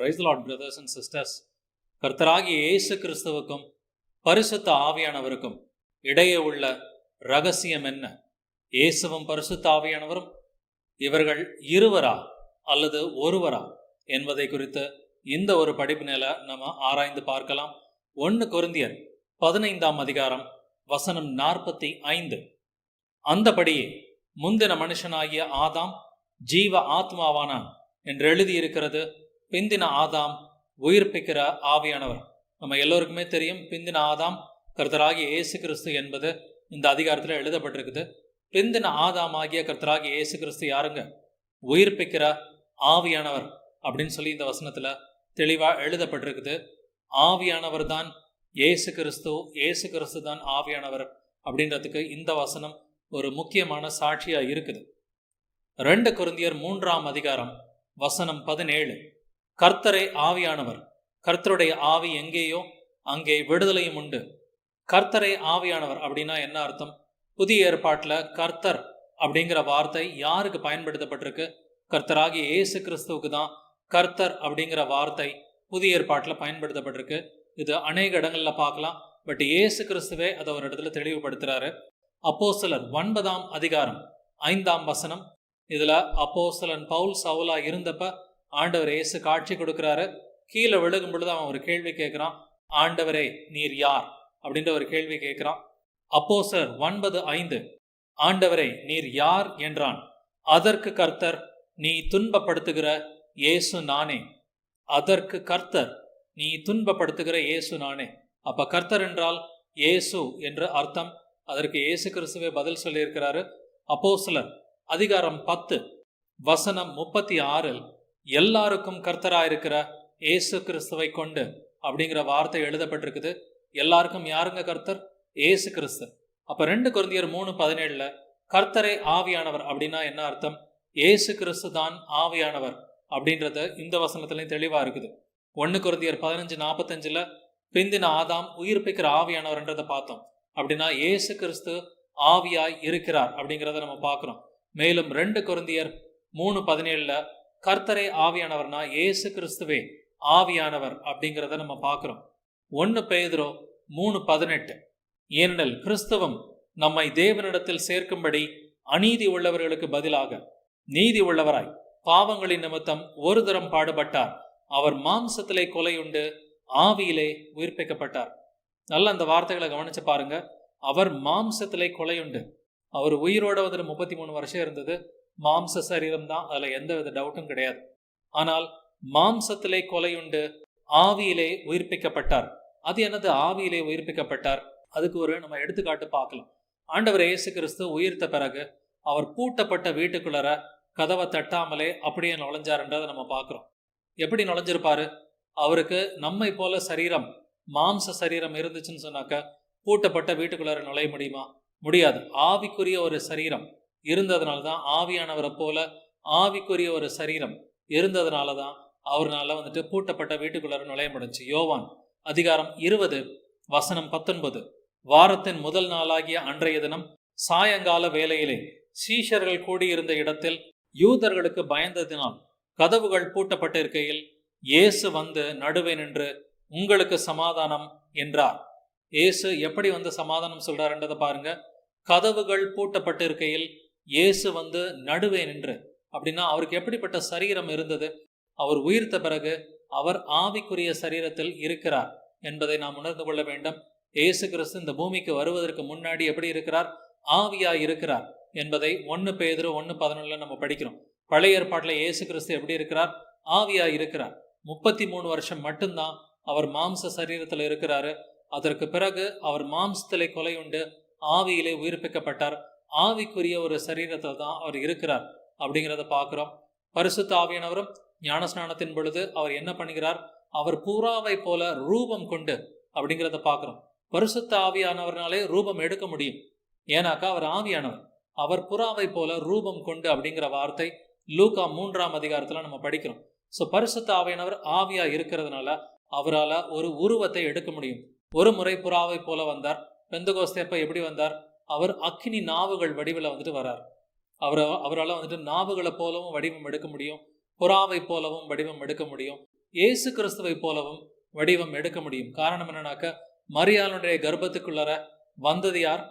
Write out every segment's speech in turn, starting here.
Praise the Lord, brothers and sisters. கர்த்தராகிய இயேசு கிறிஸ்துவுக்கும் பரிசுத்த ஆவியானவருக்கும் இடையே உள்ள ரகசியம் என்ன? இயேசுவும் பரிசுத்த ஆவியானவரும் இவர்கள் இருவரா அல்லது ஒருவரா என்பதை குறித்து இந்த ஒரு படிப்பினையில நம்ம ஆராய்ந்து பார்க்கலாம். 1 கொரிந்தியர் 15ஆம் அதிகாரம் வசனம் 45. அந்தபடியே முந்தின மனுஷனாகிய ஆதாம் ஜீவ ஆத்மாவானான் என்று எழுதியிருக்கிறது. பிந்தின ஆதாம் உயிர்ப்பிக்கிற ஆவியானவர். நம்ம எல்லோருக்குமே தெரியும், பிந்தின ஆதாம் கர்த்தராகிய இயேசு கிறிஸ்து என்பது இந்த அதிகாரத்தில் எழுதப்பட்டிருக்குது. பிந்தின ஆதாம் ஆகிய கர்த்தராகிய இயேசு கிறிஸ்து யாருங்க? உயிர்ப்பிக்கிற ஆவியானவர் அப்படின்னு சொல்லி இந்த வசனத்துல தெளிவா எழுதப்பட்டிருக்குது. ஆவியானவர் தான் இயேசு கிறிஸ்து, இயேசு கிறிஸ்து தான் ஆவியானவர் அப்படின்றதுக்கு இந்த வசனம் ஒரு முக்கியமான சாட்சியா இருக்குது. 2 கொரிந்தியர் 3ஆம் அதிகாரம் வசனம் 17. கர்த்தரே ஆவியானவர், கர்த்தருடைய ஆவி எங்கேயோ அங்கே விடுதலையும் உண்டு. கர்த்தரே ஆவியானவர் அப்படின்னா என்ன அர்த்தம்? புதிய ஏற்பாட்டில் கர்த்தர் அப்படிங்கிற வார்த்தை யாருக்கு பயன்படுத்தப்பட்டிருக்கு? கர்த்தராகிய இயேசு கிறிஸ்துவுக்கு தான் கர்த்தர் அப்படிங்கிற வார்த்தை புதிய ஏற்பாட்டில் பயன்படுத்தப்பட்டிருக்கு. இது அநேக இடங்கள்ல பார்க்கலாம். பட் இயேசு கிறிஸ்துவே அதை ஒரு இடத்துல தெளிவுபடுத்துறாரு. அப்போஸ்தலர் 9ஆம் அதிகாரம் 5ஆம் வசனம். இதுல அப்போஸ்தலன் பவுல் சவுலா இருந்தப்ப ஆண்டவர் இயேசு காட்சி கொடுக்கிறாரு. கீழே விழுகும் பொழுது அவன் ஒரு கேள்வி கேட்கிறான். ஆண்டவரே நீர் யார் அப்படின்ற ஒரு கேள்வி கேட்கிறான். அப்போஸ்தலர் 9:5 ஆண்டவரே நீர் யார் என்றான். அதற்கு கர்த்தர், நீ துன்பப்படுத்துகிற இயேசு நானே. அதற்கு கர்த்தர், நீ துன்பப்படுத்துகிற இயேசு நானே. அப்ப கர்த்தர் என்றால் இயேசு என்று அர்த்தம். அதற்கு இயேசு கிறிஸ்துவே பதில் சொல்லியிருக்கிறாரு. அப்போஸ்தலர் அதிகாரம் 10 வசனம் 36 எல்லாருக்கும் கர்த்தராயிருக்கிற இயேசு கிறிஸ்துவை கொண்டு அப்படிங்கிற வார்த்தை எழுதப்பட்டிருக்குது. எல்லாருக்கும் யாருங்க கர்த்தர்? இயேசு கிறிஸ்து. அப்ப 2 கொரிந்தியர் 3:17 கர்த்தரே ஆவியானவர் அப்படின்னா என்ன அர்த்தம்? இயேசு கிறிஸ்து தான் ஆவியானவர் அப்படின்றது இந்த வசனத்திலையும் தெளிவா இருக்குது. 1 கொரிந்தியர் 15:45 பிந்தின ஆதாம் உயிர்ப்பிக்கிற ஆவியானவர்ன்றதை பார்த்தோம். அப்படின்னா இயேசு கிறிஸ்து ஆவியாய் இருக்கிறார் அப்படிங்கிறத நம்ம பார்க்கிறோம். மேலும் 2 கொரிந்தியர் 3:17 கர்த்தரே ஆவியானவர்னா இயேசு கிறிஸ்துவே ஆவியானவர் அப்படிங்கிறத நம்ம பார்க்கிறோம். 1 பேதுரு 3:18 ஏனெனில் கிறிஸ்துவும் நம்மை தேவனிடத்தில் சேர்க்கும்படி அநீதி உள்ளவர்களுக்கு பதிலாக நீதி உள்ளவராய் பாவங்களின் நிமித்தம் ஒரு தரம் பாடுபட்டார். அவர் மாம்சத்திலே கொலையுண்டு ஆவியிலே உயிர்ப்பிக்கப்பட்டார். நல்ல அந்த வார்த்தைகளை கவனிச்சு பாருங்க. அவர் மாம்சத்திலே கொலையுண்டு. அவர் உயிரோட 33 வருஷம் இருந்தது. மாம்ச சரீரம் தான், அதுல எந்த வித டவுட்டும் கிடையாது. ஆனால் மாம்சத்திலே கொலையுண்டு ஆவியிலே உயிர்ப்பிக்கப்பட்டார். அது என்னது ஆவியிலே உயிர்ப்பிக்கப்பட்டார்? அதுக்கு ஒரு நம்ம எடுத்துக்காட்டு பார்க்கலாம். ஆண்டவர் இயேசு கிறிஸ்து உயிர்த்த பிறகு அவர் பூட்டப்பட்ட வீட்டுக்குள்ளர கதவை தட்டாமலே அப்படியே நுழைஞ்சாருன்றதை நம்ம பார்க்கிறோம். எப்படி நுழைஞ்சிருப்பாரு? அவருக்கு நம்மை போல சரீரம், மாம்ச சரீரம் இருந்துச்சுன்னு சொன்னாக்க பூட்டப்பட்ட வீட்டுக்குள்ளார நுழைய முடியுமா? முடியாது. ஆவிக்குரிய ஒரு சரீரம் இருந்ததுனால தான், ஆவியானவரை போல ஆவிக்குரிய ஒரு சரீரம் இருந்ததுனால தான் அவர்னால பூட்டப்பட்ட வீட்டுக்குள்ளார நுழைய முடிஞ்சு. யோவான் அதிகாரம் 20 வசனம் 19 வாரத்தின் முதல் நாளாகிய அன்றைய தினம் சாயங்கால வேளையிலே சீஷர்கள் கூடியிருந்த இடத்தில் யூதர்களுக்கு பயந்ததினால் கதவுகள் பூட்டப்பட்டு இருக்கையில் இயேசு வந்து நடுவே நின்று உங்களுக்கு சமாதானம் என்றார். இயேசு எப்படி வந்து சமாதானம் சொல்றாருன்றதை பாருங்க. கதவுகள் பூட்டப்பட்டு இருக்கையில் இயேசு வந்து நடுவே நின்று, அப்படின்னா அவருக்கு எப்படிப்பட்ட சரீரம் இருந்தது? அவர் உயிர்த்த பிறகு அவர் ஆவிக்குரிய சரீரத்தில் இருக்கிறார் என்பதை நாம் உணர்ந்து கொள்ள வேண்டும். இயேசு கிறிஸ்து இந்த பூமிக்கு வருவதற்கு முன்னாடி எப்படி இருக்கிறார்? ஆவியாய் இருக்கிறார் என்பதை 1 பேதுரு 1:11 நம்ம படிக்கிறோம். பழைய ஏற்பாட்டில் இயேசு கிறிஸ்து எப்படி இருக்கிறார்? ஆவியாய் இருக்கிறார். 33 வருஷம் மட்டும்தான் அவர் மாம்ச சரீரத்தில் இருக்கிறாரு. அதற்கு பிறகு அவர் மாம்சத்திலே கொலையுண்டு ஆவியிலே உயிர்ப்பிக்கப்பட்டார். ஆவிக்குரிய ஒரு சரீரத்தில் தான் அவர் இருக்கிறார் அப்படிங்கிறத பார்க்கிறோம். பரிசுத்த ஆவியானவரும் ஞானஸ்நானத்தின் பொழுது அவர் என்ன பண்ணுகிறார்? அவர் புறாவை போல ரூபம் கொண்டு அப்படிங்கிறத பார்க்கிறோம். பரிசுத்த ஆவியானவர்னாலே ரூபம் எடுக்க முடியும். ஏன்னாக்கா அவர் ஆவியானவர். அவர் புறாவை போல ரூபம் கொண்டு அப்படிங்கிற வார்த்தை லூக்கா 3ஆம் அதிகாரத்துல நம்ம படிக்கிறோம். ஸோ பரிசுத்த ஆவியானவர் ஆவியா இருக்கிறதுனால அவரால் ஒரு உருவத்தை எடுக்க முடியும். ஒரு முறை புறாவை போல வந்தார். பெந்தகோஸ்தேப்ப எப்படி வந்தார்? அவர் அக்கினி நாவுகள் வடிவில் வரார். அவரால் நாவுகளை போலவும் வடிவம் எடுக்க முடியும், புறாவை போலவும் வடிவம் எடுக்க முடியும். இயேசு கிறிஸ்துவை போலவும் வடிவம் எடுக்க முடியும். காரணம் என்னன்னாக்க, மரியாளுடைய கர்ப்பத்துக்குள்ளர வந்தது யார்?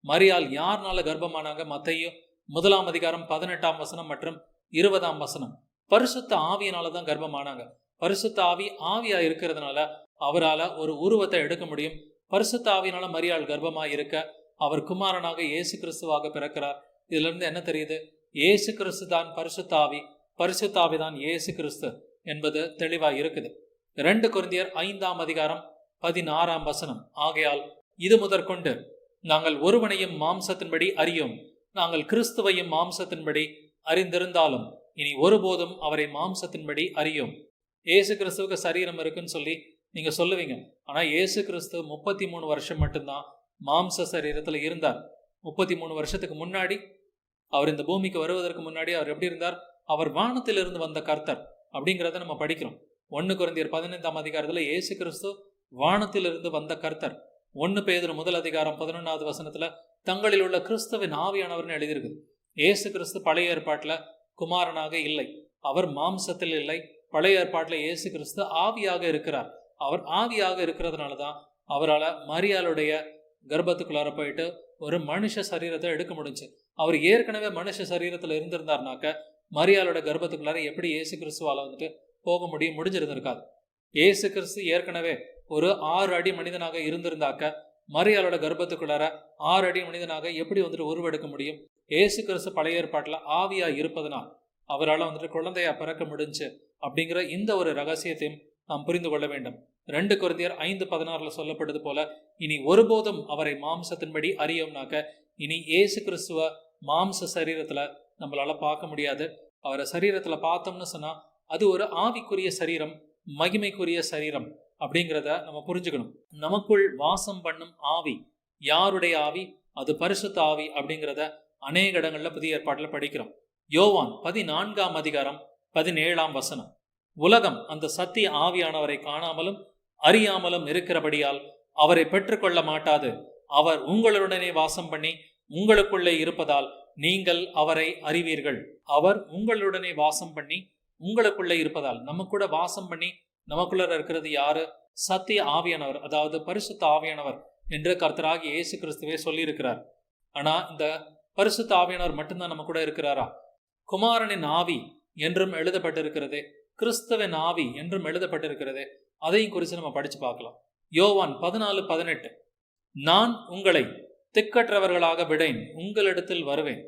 மரியாள் யார்னால கர்ப்பமானாங்க? மத்தேயு 1 அதிகாரம் 18 வசனம் மற்றும் 20 வசனம். பரிசுத்த ஆவியினாலதான் கர்ப்பமானாங்க. பரிசுத்த ஆவியா இருக்கிறதுனால அவரால் ஒரு உருவத்தை எடுக்க முடியும். பரிசுத்த ஆவியினால மரியாள் கர்ப்பமா இருக்க அவர் குமாரனாக இயேசு கிறிஸ்துவாக பிறக்கிறார். இதுல இருந்து என்ன தெரியுது? இயேசு கிறிஸ்து தான் பரிசுத்த ஆவி, பரிசுத்த ஆவி தான் இயேசு கிறிஸ்து என்பது தெளிவா இருக்குது. 2 கொரிந்தியர் 5 அதிகாரம் 16 வசனம். ஆகையால் இது முதற்கொண்டு நாங்கள் ஒருவனையும் மாம்சத்தின்படி அறியோம், நாங்கள் கிறிஸ்துவையும் மாம்சத்தின்படி அறிந்திருந்தாலும் இனி ஒருபோதும் அவரை மாம்சத்தின்படி அறியோம். இயேசு கிறிஸ்துவுக்கு சரீரம் இருக்குன்னு சொல்லி நீங்க சொல்லுவீங்க. ஆனா இயேசு கிறிஸ்து 33 வருஷம் மட்டும்தான் மாம்ச சரீரத்துல இருந்தார். 33 வருஷத்துக்கு முன்னாடி, அவர் இந்த பூமிக்கு வருவதற்கு முன்னாடி அவர் எப்படி இருந்தார்? அவர் வானத்திலிருந்து வந்த கர்த்தர் அப்படிங்கிறத நம்ம படிக்கிறோம். 1 கொரிந்தியர் 15 அதிகாரத்துல இயேசு கிறிஸ்து வானத்திலிருந்து வந்த கர்த்தர். 1 பேதுரு 1 அதிகாரம் 11 வசனத்துல தங்களில் உள்ள கிறிஸ்துவின் ஆவியானவர்னு எழுதியிருக்குது. இயேசு கிறிஸ்து பழைய ஏற்பாட்டுல குமாரனாக இல்லை, அவர் மாம்சத்தில் இல்லை. பழைய ஏற்பாட்டுல இயேசு கிறிஸ்து ஆவியாக இருக்கிறார். அவர் ஆவியாக இருக்கிறதுனாலதான் அவரால் மரியாளுடைய கர்ப்பத்துக்குள்ளார போயிட்டு ஒரு மனுஷ சரீரத்தை எடுக்க முடிஞ்சு. அவர் ஏற்கனவே மனுஷ சரீரத்துல இருந்திருந்தார்னாக்க மரியாளோட கர்ப்பத்துக்குள்ளார எப்படி இயேசு கிறிஸ்துவால போக முடிஞ்சிருந்திருக்காது. இயேசு கிறிஸ்து ஏற்கனவே ஒரு 6 அடி மனிதனாக இருந்திருந்தாக்க மரியாளோட கர்ப்பத்துக்குள்ளார 6 அடி மனிதனாக எப்படி உருவெடுக்க முடியும்? இயேசு கிறிஸ்து பழைய ஏற்பாட்டுல ஆவியா இருப்பதனால் அவரால் குழந்தையா பிறக்க முடிஞ்சு அப்படிங்கிற இந்த ஒரு ரகசியத்தையும் நாம் புரிந்து கொள்ள வேண்டும். 2 கொரிந்தியர் 5:16 சொல்லப்பட்டது போல இனி ஒருபோதும் அவரை மாம்சத்தின்படி அறியோம்னாக்க இனி இயேசு கிறிஸ்துவ மாம்ச சரீரத்துல நம்மளால பார்க்க முடியாது. அவரை சரீரத்துல பார்த்தோம்னு சொன்னா அது ஒரு ஆவிக்குரிய சரீரம், மகிமைக்குரிய சரீரம் அப்படிங்கிறத நம்ம புரிஞ்சுக்கணும். நமக்குள் வாசம் பண்ணும் ஆவி யாருடைய ஆவி? அது பரிசுத்த ஆவி அப்படிங்கிறத அநேக இடங்கள்ல புதிய ஏற்பாட்டுல படிக்கிறோம். யோவான் 14 அதிகாரம் 17 வசனம். உலகம் அந்த சத்திய ஆவியானவரை காணாமலும் அறியாமலும் இருக்கிறபடியால் அவரை பெற்றுக்கொள்ள மாட்டாது. அவர் உங்களுடனே வாசம் பண்ணி உங்களுக்குள்ளே இருப்பதால் நீங்கள் அவரை அறிவீர்கள். அவர் உங்களுடனே வாசம் பண்ணி உங்களுக்குள்ளே இருப்பதால், நம்ம கூட வாசம் பண்ணி நமக்குள்ள இருக்கிறது யாரு? சத்திய ஆவியானவர், அதாவது பரிசுத்த ஆவியானவர் என்று கர்த்தராகிய இயேசு கிறிஸ்துவே சொல்லி இருக்கிறார். ஆனா இந்த பரிசுத்த ஆவியானவர் மட்டும்தான் நம்ம கூட இருக்கிறாரா? குமாரனின் ஆவி என்றும் எழுதப்பட்டிருக்கிறதே, கிறிஸ்துவின் ஆவி என்றும் எழுதப்பட்டிருக்கிறதே, அதையும் குறித்து நம்ம படிச்சு பார்க்கலாம். யோவான் 14:18 நான் உங்களை திக்கற்றவர்களாக விடேன், உங்களிடத்தில் வருவேன்.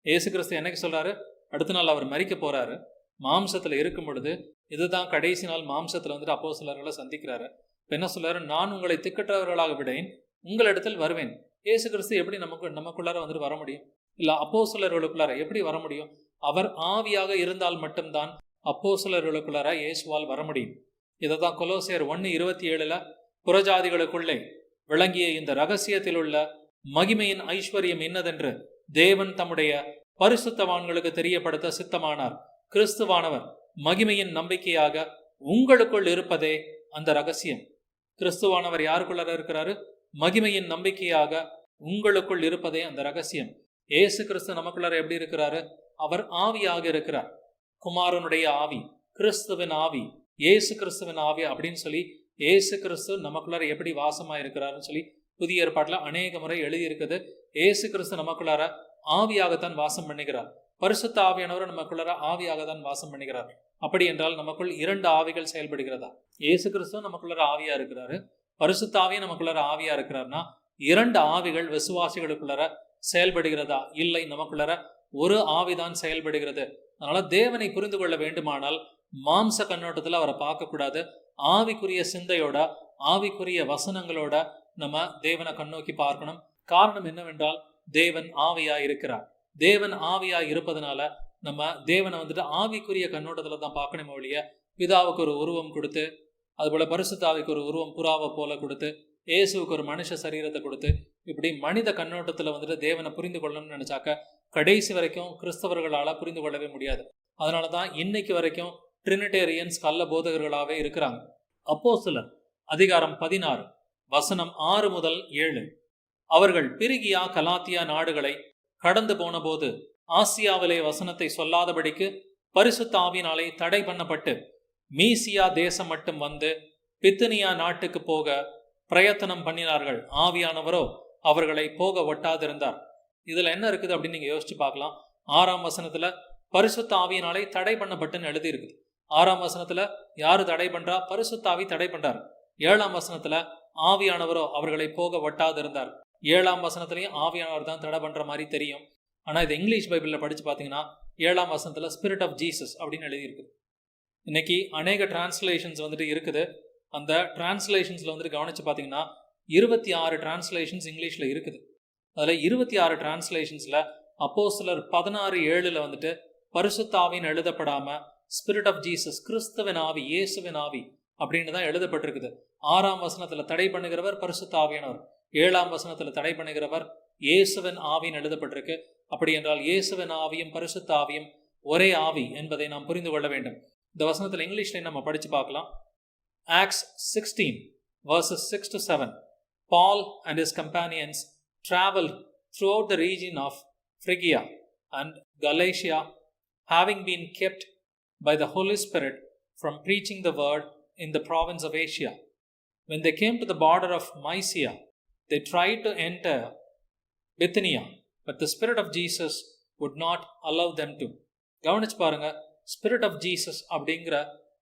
இயேசு கிறிஸ்து என்னைக்கு சொல்றாரு? அடுத்த நாள் அவர் மரிக்க போறாரு. மாம்சத்துல இருக்கும் பொழுது இதுதான் கடைசி நாள். மாம்சத்துல அப்போஸ்தலர்களை சந்திக்கிறாரு. என்ன சொல்றாரு? நான் உங்களை திக்கற்றவர்களாக விடேன், உங்களிடத்தில் வருவேன். இயேசு கிறிஸ்து எப்படி நமக்குள்ளார வர முடியும்? இல்ல அப்போஸ்தலர்களுக்குள்ளார எப்படி வர முடியும்? அவர் ஆவியாக இருந்தால் மட்டும்தான் அப்போஸ்தலர்களுக்குள்ளார இயேசுவால் வர முடியும். இதைதான் கொலோசியர் 1:27 புறஜாதிகளுக்குள்ளே விளங்கிய இந்த ரகசியத்தில் உள்ள மகிமையின் ஐஸ்வர்யம் என்னதென்று தேவன் தம்முடைய பரிசுத்தவான்களுக்கு தெரியப்படுத்த சித்தமானார். கிறிஸ்துவானவர் மகிமையின் நம்பிக்கையாக உங்களுக்குள் இருப்பதே அந்த ரகசியம். கிறிஸ்துவானவர் யாருக்குள்ளார இருக்கிறாரு? மகிமையின் நம்பிக்கையாக உங்களுக்குள் இருப்பதே அந்த ரகசியம். இயேசு கிறிஸ்து நமக்குள்ளார எப்படி இருக்கிறாரு? அவர் ஆவியாக இருக்கிறார். குமாரனுடைய ஆவி, கிறிஸ்துவின் ஆவி, இயேசு கிறிஸ்துவின் ஆவி அப்படின்னு சொல்லி இயேசு கிறிஸ்து நமக்குள்ளார எப்படி வாசமா இருக்கிறாருன்னு சொல்லி புதிய ஏற்பாட்டுல அநேக முறை எழுதியிருக்குது. இயேசு கிறிஸ்து நமக்குள்ளார ஆவியாகத்தான் வாசம் பண்ணுகிறார். பரிசுத்த ஆவியானவர் நமக்குள்ளார ஆவியாக தான் வாசம் பண்ணுகிறார். அப்படி என்றால் நமக்குள் 2 ஆவிகள் செயல்படுகிறதா? இயேசு கிறிஸ்து நமக்குள்ளார ஆவியா இருக்கிறாரு, பரிசுத்த ஆவியா நமக்குள்ளார ஆவியா இருக்கிறார்னா 2 ஆவிகள் விசுவாசிகளுக்குள்ளார செயல்படுகிறதா? இல்லை, நமக்குள்ளார ஒரு ஆவிதான் செயல்படுகிறது. அதனால தேவனை புரிந்து கொள்ள வேண்டுமானால் மாம்ச கண்ணோட்டத்துல அவரை பார்க்க கூடாது. ஆவிக்குரிய சிந்தையோட, ஆவிக்குரிய வசனங்களோட நம்ம தேவனை கண்ணோக்கி பார்க்கணும். காரணம் என்னவென்றால் தேவன் ஆவியா இருக்கிறார். தேவன் ஆவியா இருப்பதனால நம்ம தேவனை ஆவிக்குரிய கண்ணோட்டத்துல தான் பார்க்கணுமே ஒழிய பிதாவுக்கு ஒரு உருவம் கொடுத்து, அதுபோல பரிசுத்த ஆவிக்கு ஒரு உருவம் புறாவை போல கொடுத்து, இயேசுவுக்கு ஒரு மனுஷ சரீரத்தை கொடுத்து இப்படி மனித கண்ணோட்டத்துல தேவனை புரிந்து கொள்ளணும்னு நினைச்சாக்க கடைசி வரைக்கும் கிறிஸ்தவர்களால புரிந்து கொள்ளவே முடியாது. அதனாலதான் இன்னைக்கு வரைக்கும் ட்ரினிடேரியன்ஸ் கள்ள போதகர்களாவே இருக்கிறாங்க. அப்போஸ்தலர் அதிகாரம் 16 வசனம் 6 முதல் 7 அவர்கள் பிரிகியா கலாத்தியா நாடுகளை கடந்து போன போது ஆசியாவிலே வசனத்தை சொல்லாதபடிக்கு பரிசுத்த ஆவியினாலே தடை பண்ணப்பட்டு மீசியா தேசம் மட்டும் வந்து பித்துனியா நாட்டுக்கு போக பிரயத்தனம் பண்ணினார்கள். ஆவியானவரோ அவர்களை போக ஒட்டாதிருந்தார். இதுல என்ன இருக்குது அப்படின்னு நீங்க யோசிச்சு பார்க்கலாம். 6ஆம் வசனத்துல பரிசுத்த ஆவியினாலே தடை பண்ணப்பட்டுன்னு எழுதி இருக்குது. 6ஆம் வசனத்துல யாரு தடை பண்றா? பரிசுத்த ஆவி தடை பண்றாரு. 7ஆம் வசனத்துல ஆவியானவரோ அவர்களை போக ஒட்டாதிருந்தார். 7ஆம் வசனத்திலையும் ஆவியானவர் தான் தடை பண்ற மாதிரி தெரியும். ஆனா இது இங்கிலீஷ் பைபிள்ல படிச்சு பாத்தீங்கன்னா 7ஆம் வசனத்துல ஸ்பிரிட் ஆஃப் ஜீசஸ் அப்படின்னு எழுதி இருக்குது. இன்னைக்கு அநேக டிரான்ஸ்லேஷன்ஸ் வந்துட்டு இருக்குது. அந்த டிரான்ஸ்லேஷன்ஸ்ல வந்துட்டு கவனிச்சு பாத்தீங்கன்னா 26 டிரான்ஸ்லேஷன்ஸ் இங்கிலீஷ்ல இருக்குது. அதுல 26 டிரான்ஸ்லேஷன்ஸ்ல அப்போஸ்தலர் 16:7 வந்துட்டு பரிசுத்த ஆவின்னு எழுதப்படாம ஸ்பிரிட் ஆஃப் ஜீசஸ், கிறிஸ்துவின் ஆவி, இயேசுவின் ஆவி அப்படின்னு தான் எழுதப்பட்டிருக்குது. 6ஆம் வசனத்துல தடை பண்ணுகிறவர் பரிசுத்த ஆவியானவர், 7ஆம் வசனத்துல தடை பண்ணுகிறவர் இயேசுவின் ஆவின்னு எழுதப்பட்டிருக்கு. அப்படி என்றால் இயேசுவின் ஆவியும் பரிசுத்த ஆவியும் ஒரே ஆவி என்பதை நாம் புரிந்து கொள்ள வேண்டும். இந்த வசனத்துல இங்கிலீஷ்ல நம்ம படிச்சு பார்க்கலாம். Acts 16 verses 6 to 7. Paul and his companions traveled throughout the region of Phrygia and Galatia, having been kept by the Holy Spirit from preaching the word in the province of Asia. When they came to the border of Mysia, they tried to enter Bithynia, but the Spirit of Jesus would not allow them to. கவனிச்சு பாருங்க, spirit of Jesus அப்படிங்கிற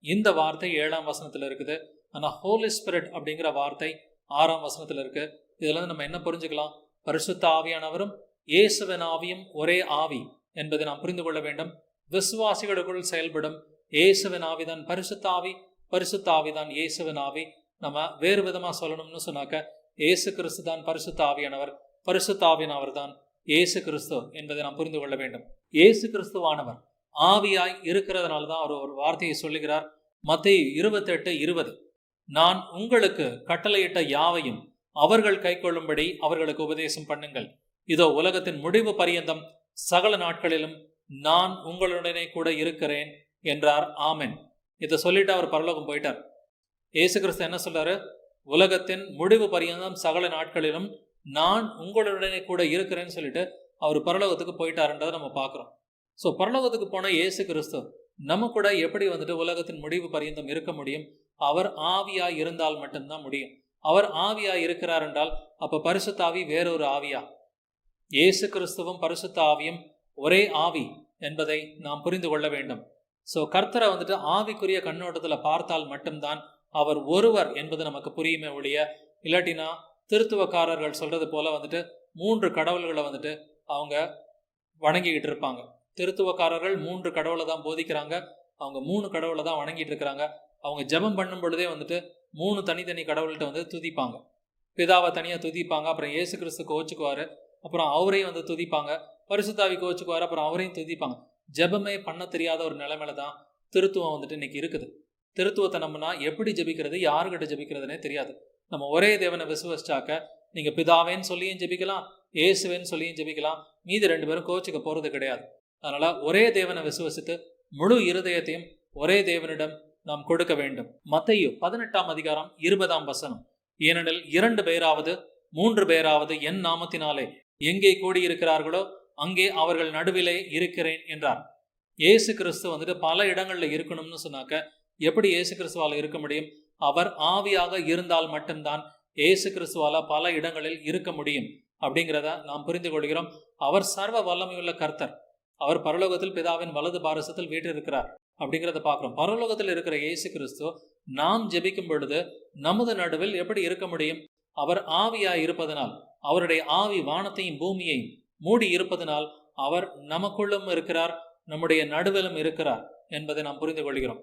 இந்த வார்த்தை 7ஆம் வசனத்துல இருக்குது. ஆனா Holi spirit அப்படிங்கிற வார்த்தை 6ஆம் வசனத்துல இருக்கு. இதுல இருந்து நம்ம என்ன புரிஞ்சுக்கலாம்? பரிசுத்த ஆவியானவரும் இயேசுவின் ஆவியும் ஒரே ஆவி என்பதை நாம் புரிந்து கொள்ள வேண்டும். விசுவாசிகளுக்குள் செயல்படும் இயேசுவின் ஆவிதான் பரிசுத்த ஆவி, பரிசுத்த ஆவிதான் இயேசுவின் ஆவி. நம்ம வேறு விதமா சொல்லணும்னு சொன்னாக்க இயேசு கிறிஸ்து தான் பரிசுத்த ஆவியானவர், பரிசுத்த ஆவியானவர் தான் இயேசு கிறிஸ்து என்பதை நாம் புரிந்து கொள்ள வேண்டும். இயேசு கிறிஸ்துவானவர் ஆவியாய் இருக்கிறதுனால தான் அவர் ஒரு வார்த்தையை சொல்லுகிறார். மத்தேயு 28:20, நான் உங்களுக்கு கட்டளையிட்ட யாவையும் அவர்கள் கைக்கொள்ளும்படி அவர்களுக்கு உபதேசம் பண்ணுங்கள். இதோ உலகத்தின் முடிவு பரியந்தம் சகல நாட்களிலும் நான் உங்களுடனே கூட இருக்கிறேன் என்றார். ஆமென். இதை சொல்லிட்டு அவர் பரலோகம் போயிட்டார். இயேசு கிறிஸ்து என்ன சொல்றாரு? உலகத்தின் முடிவு பரியந்தம் சகல நாட்களிலும் நான் உங்களுடனே கூட இருக்கிறேன்னு சொல்லிட்டு அவர் பரலோகத்துக்கு போயிட்டாருன்றதை நம்ம பார்க்கிறோம். ஸோ பரலோகத்துக்கு போன இயேசு கிறிஸ்து நம்ம கூட எப்படி வந்துட்டு உலகத்தின் முடிவு பரியந்தம் இருக்க முடியும்? அவர் ஆவியா இருந்தால் மட்டும்தான் முடியும். அவர் ஆவியா இருக்கிறார் என்றால் அப்ப பரிசுத்த ஆவி வேறொரு ஆவியா? இயேசு கிறிஸ்துவும் பரிசுத்த ஆவியும் ஒரே ஆவி என்பதை நாம் புரிந்து கொள்ள வேண்டும். ஸோ கர்த்தரை வந்துட்டு ஆவிக்குரிய கண்ணோட்டத்துல பார்த்தால் மட்டும்தான் அவர் ஒருவர் என்பது நமக்கு புரியுமே ஒழிய, இல்லாட்டினா திருத்துவக்காரர்கள் சொல்றது போல வந்துட்டு 3 கடவுள்களை வந்துட்டு அவங்க வணங்கிக்கிட்டு இருப்பாங்க. திருத்துவக்காரர்கள் 3 கடவுளை தான் போதிக்கிறாங்க, அவங்க 3 கடவுளை தான் வணங்கிட்டு இருக்கிறாங்க. அவங்க ஜெபம் பண்ணும் பொழுதே வந்துட்டு 3 தனித்தனி கடவுள்கிட்ட வந்து துதிப்பாங்க. பிதாவை தனியாக துதிப்பாங்க, அப்புறம் இயேசு கிறிஸ்து கோச்சுக்குவாரு, அப்புறம் அவரையும் வந்து துதிப்பாங்க. பரிசுத்தாவி கோச்சுக்குவாரு, அப்புறம் அவரையும் துதிப்பாங்க. ஜெபமே பண்ண தெரியாத ஒரு நிலைமையில தான் திருத்துவம் வந்துட்டு இன்னைக்கு இருக்குது. திருத்துவத்தை நம்மனா எப்படி ஜெபிக்கிறது, யாருக்கிட்ட ஜெபிக்கிறதுனே தெரியாது. நம்ம ஒரே தேவனை விசுவசிச்சாக்க நீங்க பிதாவேன்னு சொல்லியும் ஜெபிக்கலாம், இயேசுவேன்னு சொல்லியும் ஜெபிக்கலாம், மீதி 2 பேரும் கோச்சுக்க போறது கிடையாது. அதனால ஒரே தேவனை விசுவசித்து முழு இருதயத்தையும் ஒரே தேவனிடம் நாம் கொடுக்க வேண்டும். மத்தேயு 18ஆம் அதிகாரம் 20ஆம் வசனம், ஏனெனில் 2 பேராவது 3 பேராவது என் நாமத்தினாலே எங்கே கூடியிருக்கிறார்களோ அங்கே அவர்கள் நடுவிலே இருக்கிறேன் என்றார். இயேசு கிறிஸ்து வந்துட்டு பல இடங்கள்ல இருக்கணும்னு சொன்னாக்க எப்படி இயேசு கிறிஸ்துவால இருக்க முடியும்? அவர் ஆவியாக இருந்தால் மட்டும்தான் இயேசு கிறிஸ்துவால பல இடங்களில் இருக்க முடியும் அப்படிங்கிறத நாம் புரிந்து கொள்கிறோம். அவர் சர்வ வல்லமையுள்ள கர்த்தர். அவர் பரலோகத்தில் பிதாவின் வலது பாரசத்தில் வீற்றிருக்கிறார் அப்படிங்கிறத பார்க்கிறோம். பரலோகத்தில் இருக்கிற இயேசு கிறிஸ்து நாம் ஜெபிக்கும் பொழுது நமது நடுவில் எப்படி இருக்க முடியும்? அவர் ஆவியாய் இருப்பதனால், அவருடைய ஆவி வானத்தையும் பூமியையும் மூடி இருப்பதனால் அவர் நமக்குள்ளும் இருக்கிறார், நம்முடைய நடுவிலும் இருக்கிறார் என்பதை நாம் புரிந்து கொள்கிறோம்.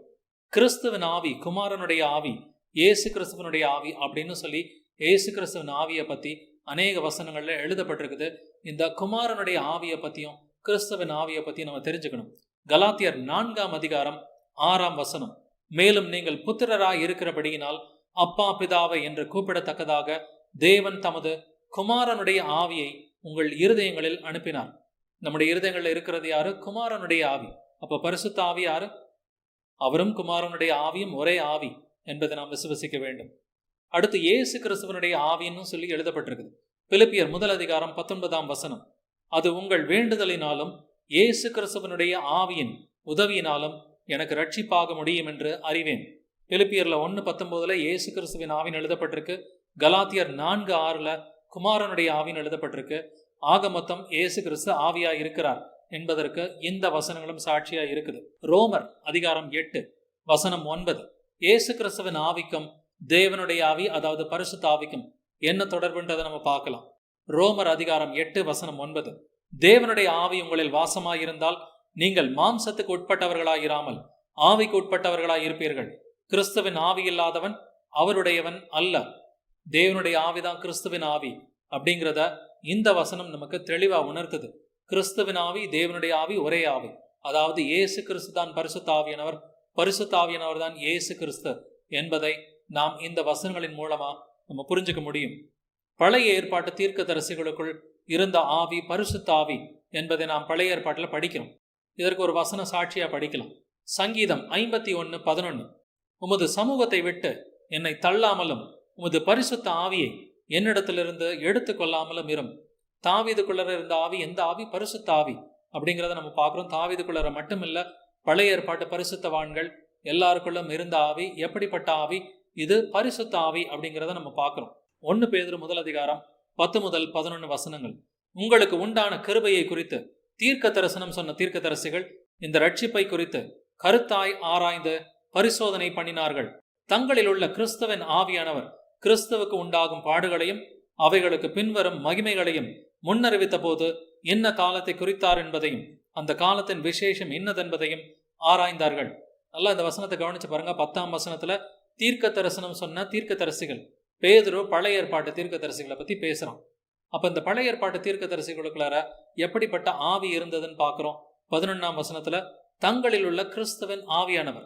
கிறிஸ்துவின் ஆவி, குமாரனுடைய ஆவி, இயேசு கிறிஸ்துவனுடைய ஆவி அப்படின்னு சொல்லி இயேசு கிறிஸ்துவின் ஆவியை பத்தி அநேக வசனங்கள்ல எழுதப்பட்டிருக்குது. இந்த குமாரனுடைய ஆவியை பத்தியும் கிறிஸ்துவின் ஆவியை பத்தி நம்ம தெரிஞ்சுக்கணும். கலாத்தியர் 4ஆம் அதிகாரம் 6ஆம் வசனம், மேலும் நீங்கள் புத்திரராய் இருக்கிறபடியினால் அப்பா பிதாவை என்று கூப்பிடத்தக்கதாக தேவன் தமது குமாரனுடைய ஆவியை உங்கள் இருதயங்களில் அனுப்பினார். நம்முடைய இருதயங்களில் இருக்கிறது யாரு? குமாரனுடைய ஆவி. அப்ப பரிசுத்த ஆவி யாரு? அவரும் குமாரனுடைய ஆவியும் ஒரே ஆவி என்பதை நாம் விசுவசிக்க வேண்டும். அடுத்து இயேசு கிறிஸ்துவனுடைய ஆவின்னு சொல்லி எழுதப்பட்டிருக்குது. பிலிப்பியர் 1 அதிகாரம் 19ஆம் வசனம், அது உங்கள் வேண்டுதலினாலும் இயேசு கிறிஸ்துவனுடைய ஆவியின் உதவியினாலும் எனக்கு ரட்சிப்பாக முடியும் என்று அறிவேன். பிலிப்பியர்ல 1:19 இயேசு கிறிஸ்துவின் ஆவின் எழுதப்பட்டிருக்கு. கலாத்தியர் 4:6 குமாரனுடைய ஆவின் எழுதப்பட்டிருக்கு. ஆக மொத்தம் இயேசு கிறிஸ்து ஆவியா இருக்கிறார் என்பதற்கு இந்த வசனங்களும் சாட்சியா இருக்குது. ரோமர் அதிகாரம் 8 வசனம் 9 இயேசு கிறிஸ்துவின் ஆவிக்கும் தேவனுடைய ஆவி, அதாவது பரிசுத்த ஆவிக்கும் என்ன தொடர்புன்றதை நம்ம பார்க்கலாம். ரோமர் அதிகாரம் 8 வசனம் 9 தேவனுடைய ஆவி உங்களில் வாசமாயிருந்தால் நீங்கள் மாம்சத்துக்கு உட்பட்டவர்களாயிராமல் ஆவிக்கு உட்பட்டவர்களாய் இருப்பீர்கள். கிறிஸ்துவின் ஆவி இல்லாதவன் அவருடையவன் அல்ல. தேவனுடைய ஆவிதான் கிறிஸ்துவின் ஆவி அப்படிங்கிறத இந்த வசனம் நமக்கு தெளிவா உணர்த்துது. கிறிஸ்துவின் ஆவி, தேவனுடைய ஆவி ஒரே ஆவி. அதாவது இயேசு கிறிஸ்து தான் பரிசுத்த ஆவியானவர், பரிசுத்த ஆவியானவர் தான் இயேசு கிறிஸ்து என்பதை நாம் இந்த வசனங்களின் மூலமா நம்ம புரிஞ்சுக்க முடியும். பழைய ஏற்பாட்டு தீர்க்கதரிசிகளுக்குள் இருந்த ஆவி பரிசுத்த ஆவி என்பதை நாம் பழைய ஏற்பாட்டில் படிக்கிறோம். இதற்கு ஒரு வசன சாட்சியா படிக்கலாம். சங்கீதம் 51:11 உமது சமூகத்தை விட்டு என்னை தள்ளாமலும் உமது பரிசுத்த ஆவியை என்னிடத்திலிருந்து எடுத்துக்கொள்ளாமலும் இரும். தாவீதுக்குள்ளர இருந்த ஆவி எந்த ஆவி? பரிசுத்த ஆவி அப்படிங்கிறத நம்ம பார்க்கிறோம். தாவீதுக்குள்ளர மட்டும் இல்ல, பழைய ஏற்பாட்டு பரிசுத்தவான்கள் எல்லாருக்குள்ளும் இருந்த ஆவி எப்படிப்பட்ட ஆவி? இது பரிசுத்த ஆவி அப்படிங்கிறத நம்ம பார்க்கிறோம். 1 பேதுரு 1:10-11 வசனங்கள். உங்களுக்கு உண்டான கிருபையை குறித்து தீர்க்க தரிசனம் சொன்ன தீர்க்கதரிசிகள் இந்த ரட்சிப்பை குறித்து கருத்தாய் ஆராய்ந்து பரிசோதனை பண்ணினார்கள். தங்களில் உள்ள கிறிஸ்துவின் ஆவியானவர் கிறிஸ்துவுக்கு உண்டாகும் பாடுகளையும் அவைகளுக்கு பின்வரும் மகிமைகளையும் முன்னறிவித்த போது என்ன காலத்தை குறித்தார் என்பதையும் அந்த காலத்தின் விசேஷம் என்னதென்பதையும் ஆராய்ந்தார்கள். நல்லா இந்த வசனத்தை கவனிச்சு பாருங்க. 10ஆம் வசனத்துல தீர்க்க தரிசனம் சொன்ன தீர்க்கதரிசிகள், பேதுரு பழைய ஏற்பாட்டு தீர்க்கதரிசிகளை பத்தி பேசுறான். அப்ப இந்த பழைய ஏற்பாட்டு தீர்க்கதரிசிகளுக்குள்ளார எப்படிப்பட்ட ஆவி இருந்ததுன்னு பாக்குறோம். 11ஆம் வசனத்துல தங்களில் உள்ள கிறிஸ்துவின் ஆவியானவர்.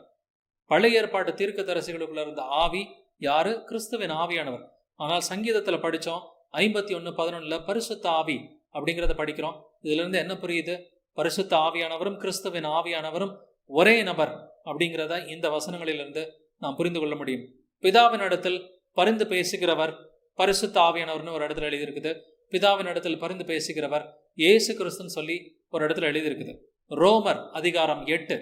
பழைய ஏற்பாட்டு தீர்க்கதரிசிகளுக்குள்ள இருந்த ஆவி யாரு? கிறிஸ்துவின் ஆவியானவர். ஆனால் சங்கீதத்துல படிச்சோம் 51:11 பரிசுத்த ஆவி அப்படிங்கிறத படிக்கிறோம். இதுல இருந்து என்ன புரியுது? பரிசுத்த ஆவியானவரும் கிறிஸ்துவின் ஆவியானவரும் ஒரே நபர் அப்படிங்கிறத இந்த வசனங்களிலிருந்து நாம் புரிந்து கொள்ள முடியும். பிதாவின் இடத்தில் பரிந்து பேசுகிறவர் பரிசுத்த ஆவியானவர்னு ஒரு இடத்துல எழுதியிருக்குது. பிதாவின் இடத்தில் பரிந்து பேசுகிறவர் இயேசு கிறிஸ்துன்னு சொல்லி ஒரு இடத்துல எழுதியிருக்குது. ரோமர் அதிகாரம் 8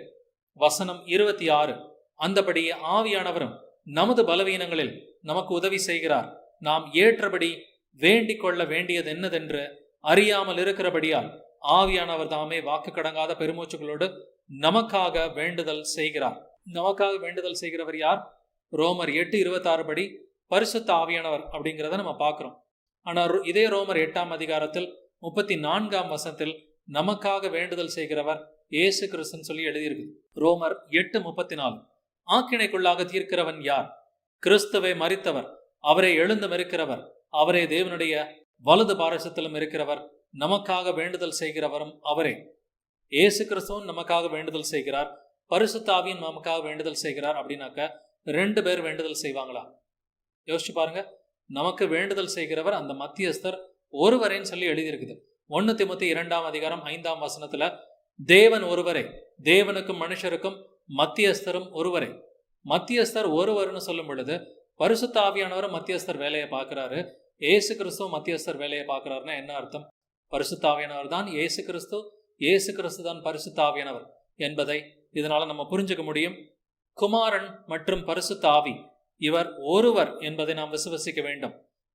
வசனம் 26 அந்தபடியே ஆவியானவரும் நமது பலவீனங்களில் நமக்கு உதவி செய்கிறார். நாம் ஏற்றபடி வேண்டிக் கொள்ள வேண்டியது என்னதென்று அறியாமல் இருக்கிறபடியால் ஆவியானவர் தாமே வாக்கு கடங்காத பெருமூச்சுகளோடு நமக்காக வேண்டுதல் செய்கிறார். நமக்காக வேண்டுதல் செய்கிறவர் யார்? ரோமர் 8:26 படி பரிசுத்த ஆவியானவர் அப்படிங்கிறத நம்ம பார்க்கிறோம். ஆனால் இதே ரோமர் 8ஆம் அதிகாரத்தில் 34ஆம் வசனத்தில் நமக்காக வேண்டுதல் செய்கிறவர் இயேசு கிறிஸ்துன்னு சொல்லி எழுதியிருக்கு. ரோமர் 8:34 ஆக்கினைக்குள்ளாக தீர்க்கிறவன் யார்? கிறிஸ்துவை மரித்தவர், அவரை எழுந்தும் இருக்கிறவர், அவரே தேவனுடைய வலது பாரசத்திலும் இருக்கிறவர், நமக்காக வேண்டுதல் செய்கிறவரும் அவரே. இயேசு கிறிஸ்துவும் நமக்காக வேண்டுதல் செய்கிறார், பரிசுத்த ஆவியும் நமக்காக வேண்டுதல் செய்கிறார். அப்படின்னாக்க 2 பேர் வேண்டுதல் செய்வாங்களா? யோசிச்சு பாருங்க. நமக்கு வேண்டுதல் செய்கிறவர் அந்த மத்தியஸ்தர் ஒருவரேன்னு சொல்லி எழுதியிருக்குது. 1 தீமோத்தேயு 2ஆம் அதிகாரம் 5ஆம் வசனத்துல தேவன் ஒருவரே, தேவனுக்கும் மனுஷருக்கும் மத்தியஸ்தரும் ஒருவரே. மத்தியஸ்தர் ஒருவர்னு சொல்லும் பொழுது பரிசுத்த ஆவியானவர் மத்தியஸ்தர் வேலையை பார்க்கிறாரு, இயேசு கிறிஸ்துவ மத்தியஸ்தர் வேலையை பார்க்கிறாருன்னா என்ன அர்த்தம்? பரிசுத்த ஆவியானவர் தான் இயேசு கிறிஸ்து, இயேசு கிறிஸ்து தான் பரிசுத்த ஆவியானவர் என்பதை இதனால நம்ம புரிஞ்சுக்க முடியும். குமாரன் மற்றும் பரிசுத்த ஆவி இவர் ஒருவர் என்பதை நாம் விசுவசிக்க வேண்டும்.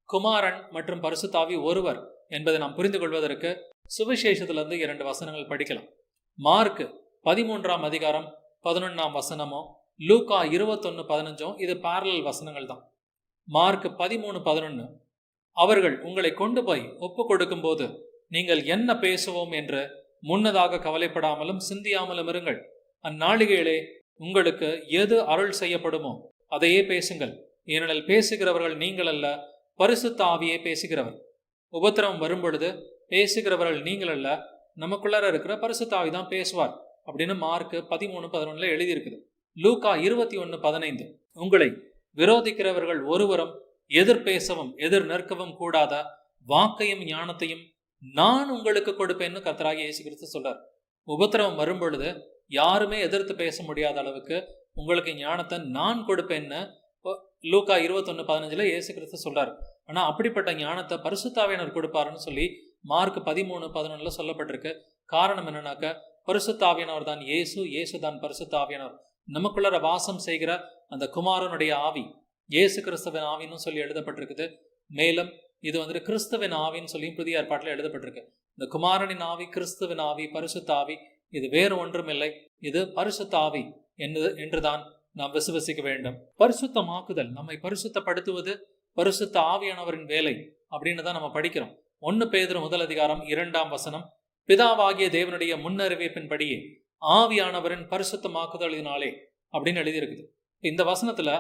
குமாரன் மற்றும் பரிசுத்த ஆவி ஒருவர் என்பதை நாம் புரிந்து கொள்வதற்கு சுவிசேஷத்திலிருந்து 2 வசனங்கள் படிக்கலாம். மார்க் 13ஆம் அதிகாரம் 11ஆம் வசனமோ லூக்கா 21:15 இது பேரலல் வசனங்கள் தான். மார்க் 13:11 அவர்கள் உங்களை கொண்டு போய் ஒப்பு கொடுக்கும் போது நீங்கள் என்ன பேசுவோம் என்று முன்னதாக கவலைப்படாமலும் சிந்தியாமலும் இருங்கள். அந்நாளிகளே உங்களுக்கு எது அருள் செய்யப்படுமோ அதையே பேசுங்கள். ஏனெனில் பேசுகிறவர்கள் நீங்கள் அல்ல, பரிசுத்த ஆவியே பேசுகிறவர். உபத்திரவம் வரும் பொழுது பேசுகிறவர்கள் நீங்கள் அல்ல, நமக்குள்ளார இருக்கிற பரிசுத்த ஆவி தான் பேசுவார் அப்படின்னு மார்க் 13:11 எழுதியிருக்குது. லூக்கா 21:15 உங்களை விரோதிக்கிறவர்கள் ஒருவரும் எதிர் பேசவும் எதிர் நிற்கவும் கூடாத வாக்கையும் ஞானத்தையும் நான் உங்களுக்கு கொடுப்பேன்னு கர்த்தராகிய இயேசு கிறிஸ்து சொல்றார். உபத்திரவம் வரும் பொழுது யாருமே எதிர்த்து பேச முடியாத அளவுக்கு உங்களுக்கு ஞானத்தை நான் கொடுப்பேன்னு லூக்கா 21:15 இயேசு கிறிஸ்து சொல்றாரு. ஆனா அப்படிப்பட்ட ஞானத்தை பரிசுத்த ஆவியானவர் கொடுப்பாருன்னு சொல்லி மார்க் 13:11 சொல்லப்பட்டிருக்கு. காரணம் என்னன்னாக்க பரிசுத்த ஆவியானவர் தான் இயேசு, இயேசு தான் பரிசுத்த ஆவியானவர். நமக்குள்ள வாசம் செய்கிற அந்த குமாரனுடைய ஆவி இயேசு கிறிஸ்துவின் ஆவின்னு சொல்லி எழுதப்பட்டிருக்குது. மேலும் இது கிறிஸ்துவின் ஆவின்னு சொல்லி புதிய ஏற்பாட்டில் எழுதப்பட்டிருக்கு. இந்த குமாரனின் ஆவி, கிறிஸ்துவின் ஆவி, பரிசுத்த ஆவி, இது வேறு ஒன்றும் இல்லை, இது பரிசுத்த ஆவி என்றுதான் நாம் விசுவசிக்க வேண்டும். பரிசுத்தமாக்குதல், நம்மை பரிசுத்தப்படுத்துவது பரிசுத்த ஆவியானவரின் வேலை அப்படின்னு தான் நம்ம படிக்கிறோம். 1 பேதுரு 1:2 பிதாவாகிய தேவனுடைய முன்னறிவிப்பின்படியே ஆவியானவரின் பரிசுத்தமாக்குதலினாலே அப்படின்னு எழுதியிருக்குது. இந்த வசனத்துல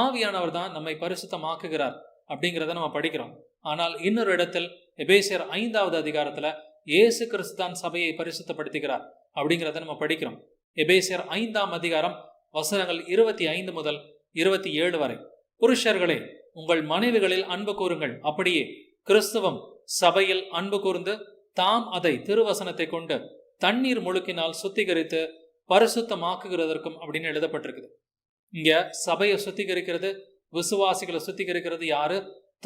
ஆவியானவர் தான் நம்மை பரிசுத்தமாக்குகிறார் அப்படிங்கிறத நம்ம படிக்கிறோம். ஆனால் இன்னொரு இடத்தில் எபேசியர் 5 இயேசு கிறிஸ்து தான் சபையை பரிசுத்தப்படுத்துகிறார் அப்படிங்கிறத நம்ம படிக்கிறோம். எபேசியர் 5 வசனங்கள் 25 முதல் 27 வரை. புருஷர்களே, உங்கள் மனைவிகளில் அன்பு கூறுங்கள், அப்படியே கிறிஸ்துவம் சபையில் அன்பு கூர்ந்து தாம் அதை திருவசனத்தை கொண்டு தண்ணீர் முழுக்கினால் சுத்திகரித்து பரிசுத்தமாக்குகிறதற்கும் அப்படின்னு எழுதப்பட்டிருக்குது. இங்க சபையை சுத்திகரிக்கிறது, விசுவாசிகளை சுத்திகரிக்கிறது யாரு?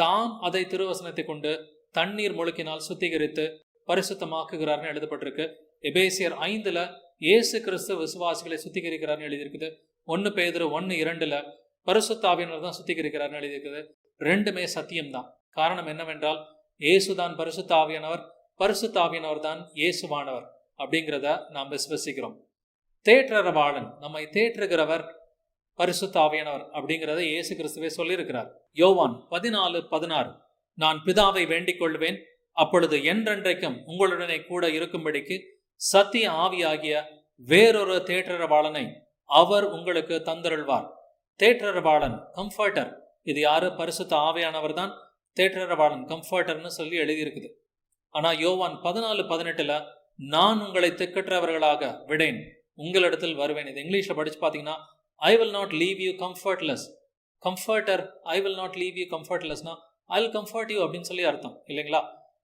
தாம் அதை திருவசனத்தை கொண்டு தண்ணீர் முழுக்கினால் சுத்திகரித்து பரிசுத்தமாக்குகிறார்னு எழுதப்பட்டிருக்கு. எபேசியர் 5 இயேசு கிறிஸ்து விசுவாசிகளை சுத்திகரிக்கிறார்னு எழுதியிருக்குது. 1 பேதுரு 1:2 பரிசுத்த ஆவியானவர் தான் சுத்திகரிக்கிறார்னு எழுதியிருக்குது. ரெண்டுமே சத்தியம்தான். காரணம் என்னவென்றால் இயேசுதான் பரிசுத்த ஆவியானவர், பரிசுத்த ஆவியானவர் தான் இயேசுவானவர் அப்படிங்கிறத நாம் விசுவசிக்கிறோம். தேற்றரவாளன், நம்மை தேற்றுகிறவர் பரிசுத்த ஆவியானவர் அப்படிங்கிறத இயேசு கிறிஸ்துவே சொல்லியிருக்கிறார். யோவான் 14:16 நான் பிதாவை வேண்டிக் கொள்வேன், அப்பொழுது என்றென்றைக்கும் உங்களுடனே கூட இருக்கும்படிக்கு சத்திய ஆவியாகிய வேறொரு தேற்றரவாளனை அவர் உங்களுக்கு தந்தருள்வார். தேற்றரவாளன், கம்ஃபர்டர், இது யாரு? பரிசுத்த ஆவியானவர் தான் தேற்றரவாளன், கம்ஃபர்டர்னு சொல்லி எழுதியிருக்குது. ஆனா யோவான் 14:18 நான் உங்களை திக்கற்றவர்களாக விடேன், உங்களிடத்தில் வருவேன். இது இங்கிலீஷ்ல படிச்சு பாத்தீங்கன்னா I will not leave you comfortless. Comforter, I will not leave you comfortless. I will comfort you அப்படின்னு சொல்லி அர்த்தம் இல்லைங்களா?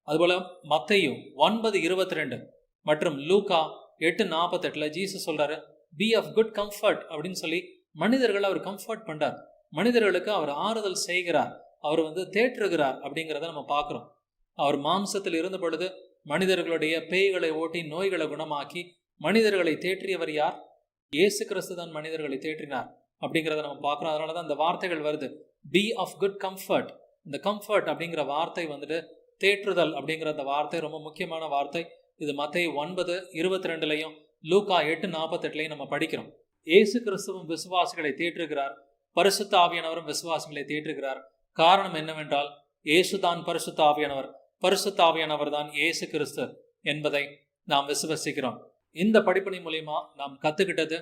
அதுபோல மத்தேயு 9:22 மற்றும் லூக்கா 8:48 ஜீசஸ் சொல்றாரு, be of good comfort அப்படின்னு சொல்லி மனிதர்களை அவர் கம்ஃபர்ட் பண்றார், மனிதர்களுக்கு அவர் ஆறுதல் செய்கிறார், அவர் தேற்றுகிறார் அப்படிங்கிறத நம்ம பார்க்கிறோம். அவர் மாம்சத்தில் இருந்த பொழுது மனிதர்களுடைய பேய்களை ஓட்டி நோய்களை குணமாக்கி மனிதர்களை தேற்றியவர் யார்? இயேசு கிறிஸ்து தான் மனிதர்களை தேற்றினார் அப்படிங்கிறத நம்ம பார்க்கிறோம். அதனாலதான் இந்த வார்த்தைகள் வருது, be of good comfort. இந்த கம்ஃபர்ட் அப்படிங்கிற வார்த்தை தேற்றுதல் அப்படிங்கிற அந்த வார்த்தை ரொம்ப முக்கியமான வார்த்தை. இது மத்தேயு 9:22 லூக்கா 8:48 நம்ம படிக்கிறோம். இயேசு கிறிஸ்துவும் விசுவாசிகளை தேற்றுகிறார், பரிசுத்த ஆவியானவரும் விசுவாசிகளை தேற்றுகிறார். காரணம் என்னவென்றால் இயேசுதான் பரிசுத்த ஆவியானவர், பரிசுத்த ஆவியானவர் தான் இயேசு கிறிஸ்து என்பதை நாம் விசுவசிக்கிறோம். இந்த படிப்பினை மூலியமா நாம் கத்துக்கிட்டது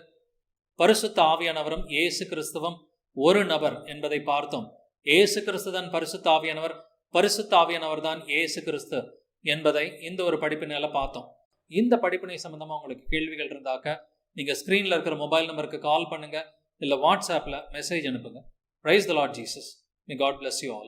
பரிசுத்த ஆவியானவரும் இயேசு கிறிஸ்துவும் ஒரு நபர் என்பதை பார்த்தோம். இயேசு கிறிஸ்து தான் பரிசுத்த ஆவியானவர், பரிசுத்த ஆவியானவர் தான் இயேசு கிறிஸ்து என்பதை இந்த ஒரு படிப்பினால பார்த்தோம். இந்த படிப்பினை சம்பந்தமா உங்களுக்கு கேள்விகள் இருந்தாக்க நீங்க ஸ்கிரீன்ல இருக்கிற மொபைல் நம்பருக்கு கால் பண்ணுங்க, இல்ல வாட்ஸ்ஆப்ல மெசேஜ் அனுப்புங்க. Praise the Lord Jesus. May God bless you all.